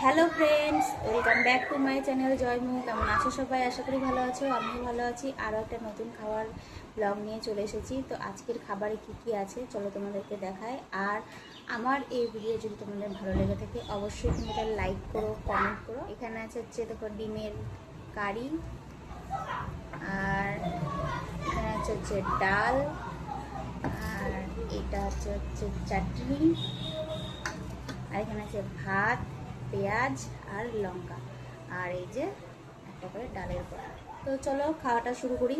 Hello friends, welcome back to my channel জয়মু। কেমন আছো সবাই? আশা করি ভালো আছো, আমিও ভালো আছি। আরও একটা নতুন খাবার ব্লগ নিয়ে চলে এসেছি। তো আজকের খাবারে কি কি আছে চলো তোমাদেরকে দেখাই। আর আমার এই ভিডিও যদি তোমাদের ভালো লেগে থাকে অবশ্যই তুমি এটা লাইক করো, কমেন্ট করো। এখানে হচ্ছে দেখো ডিমের কারি, আর এখানে হচ্ছে ডাল, আর এটা হচ্ছে চাটনি, আর এখানে আছে ভাত, পেঁয়াজ আর লঙ্কা, আর এই যে একটা করে ডালের বড়া। তো চলো খাওয়াটা শুরু করি।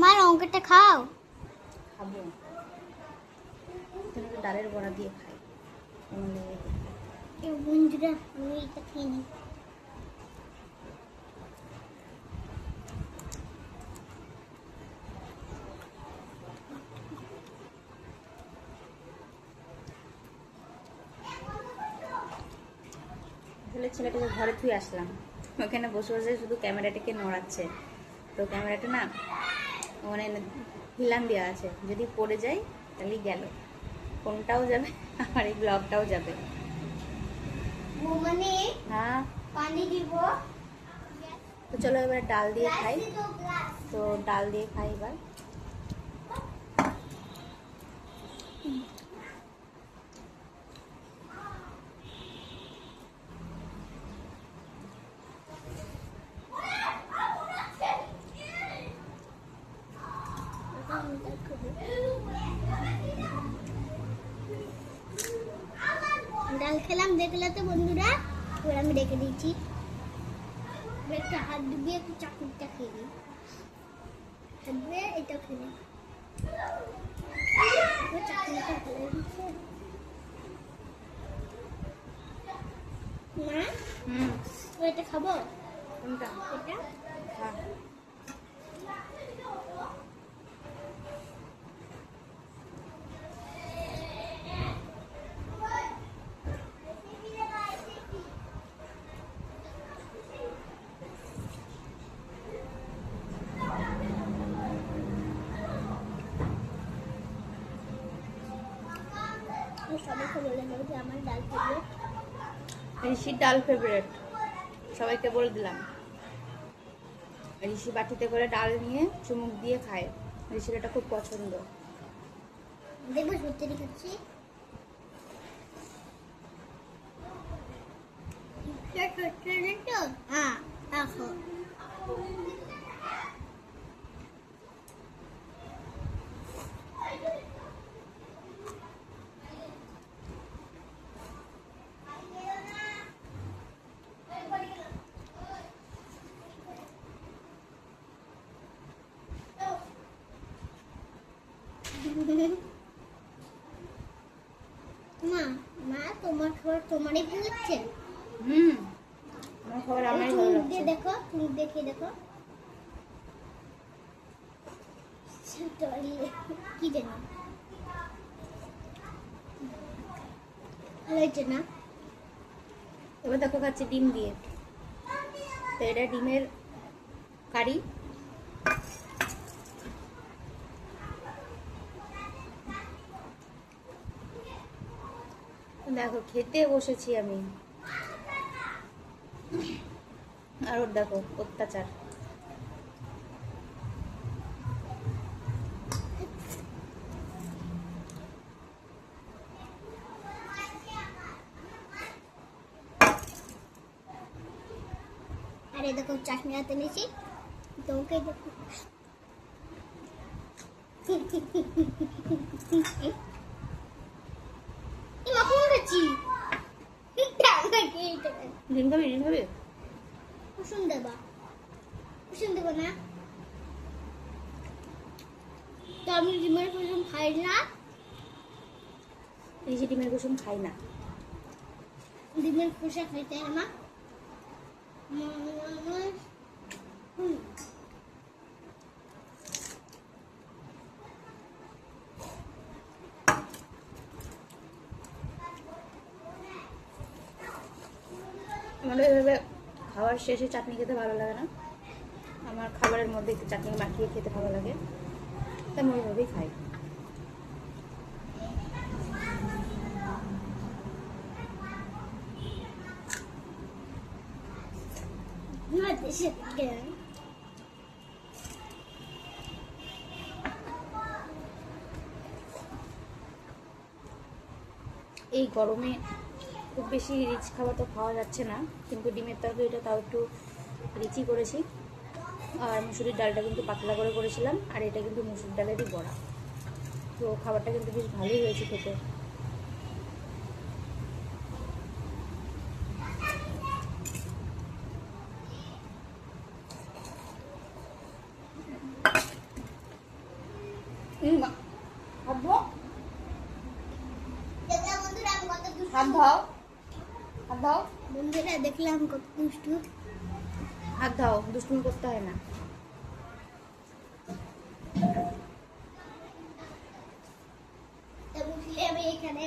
মা লঙ্কাটা খাও। খাবো, তুমি ডালের বড়া দিয়ে খাই। বন্ধুরা আমি এটা খেয়ে নিই। আসলে ছেলেটাকে ঘরে থুয়ে আসলাম, ওখানে বসে বসে শুধু ক্যামেরাটাকে নড়াচ্ছে। তো ক্যামেরাটা না মানে হিলান দেওয়া আছে, যদি পড়ে যায় তাহলেই গেল, ফোনটাও যাবে আর এই ব্লগটাও যাবে। মানে হ্যাঁ, পানি দিব। তো চলো এবার ডাল দিয়ে খাই। তো ডাল দিয়ে খাই এবার। ডাল খেলাম, দেখলে তো বন্ধুরা। এবার আমি রেখে দিয়েছি। একটা হাত ডুবিয়ে একটু চাকুটা খেয়ে নিই। হাত দিয়ে এটা খেয়ে নিই। চাকুটা ভালো দিচ্ছে না। এটা খাবো। কোনটা? এটা হ্যাঁ, সবাইকে বলে দেবো যে আমার ডাল ফেভারিট। ঋষির ডাল ফেভারিট, সবাইকে বলে দিলাম। ঋষি বাটিতে করে ডাল নিয়ে চুমুক দিয়ে খায়, ঋষির এটা খুব পছন্দ। দেখবো সত্যি খাচ্ছি। হ্যাঁ দেখো, মা মা তোমার খাবার তোমারই ভালো লাগছে। আমার খাবার আমারই ভালো চুমুক লাগছে। দিয়ে দেখো, চুমুক দেখে দেখো। কি জানি ভালো হয়েছে না? এবার দেখো খাচ্ছি ডিম দিয়ে। তো এটা ডিমের কারি। দেখো খেতে বসেছি আমি, আর ওর দেখো অত্যাচার। আরে দেখো চাটনি হাতে নিয়েছি, তোমাকে দেখো। কখন খাচ্ছি ডিম খাবি? ডিম খাবি? কুসুম দেবা, কুসুম দেবো না তো আমি ডিমের কুসুম খাই না। এই যে ডিমের কুসুম খাই না। ডিমের খোসা খাইতে হয় না। আমাদের এভাবে খাওয়ার শেষে চাটনি খেতে ভালো লাগে না, আমার খাবারের মধ্যে একটু চাটনি মাখিয়ে খেতে ভালো লাগে, তাই আমি ওইভাবেই খাই। এসে গেলাম। এই গরমে খুব বেশি রিচ খাবার তো খাওয়া যাচ্ছে না, কিন্তু ডিমের তরকারিটা তাও একটু রিচি করেছি। আর মুসুরির ডালটা কিন্তু পাতলা করে করেছিলাম, আর এটা কিন্তু মুসুর ডালেরই বড়া। তো খাবারটা কিন্তু বেশ ভালোই হয়েছে খেতে। হাত ধোও, দেখলাম বন্ধুরা আমি কত দুষ্টু। হাত দাও, হাত দাও, বন্ধুরা দেখলাম কত দুষ্টু। হাত দাও, দুষ্টুমি করতে হয় না। তা বুঝলে আমি এখানে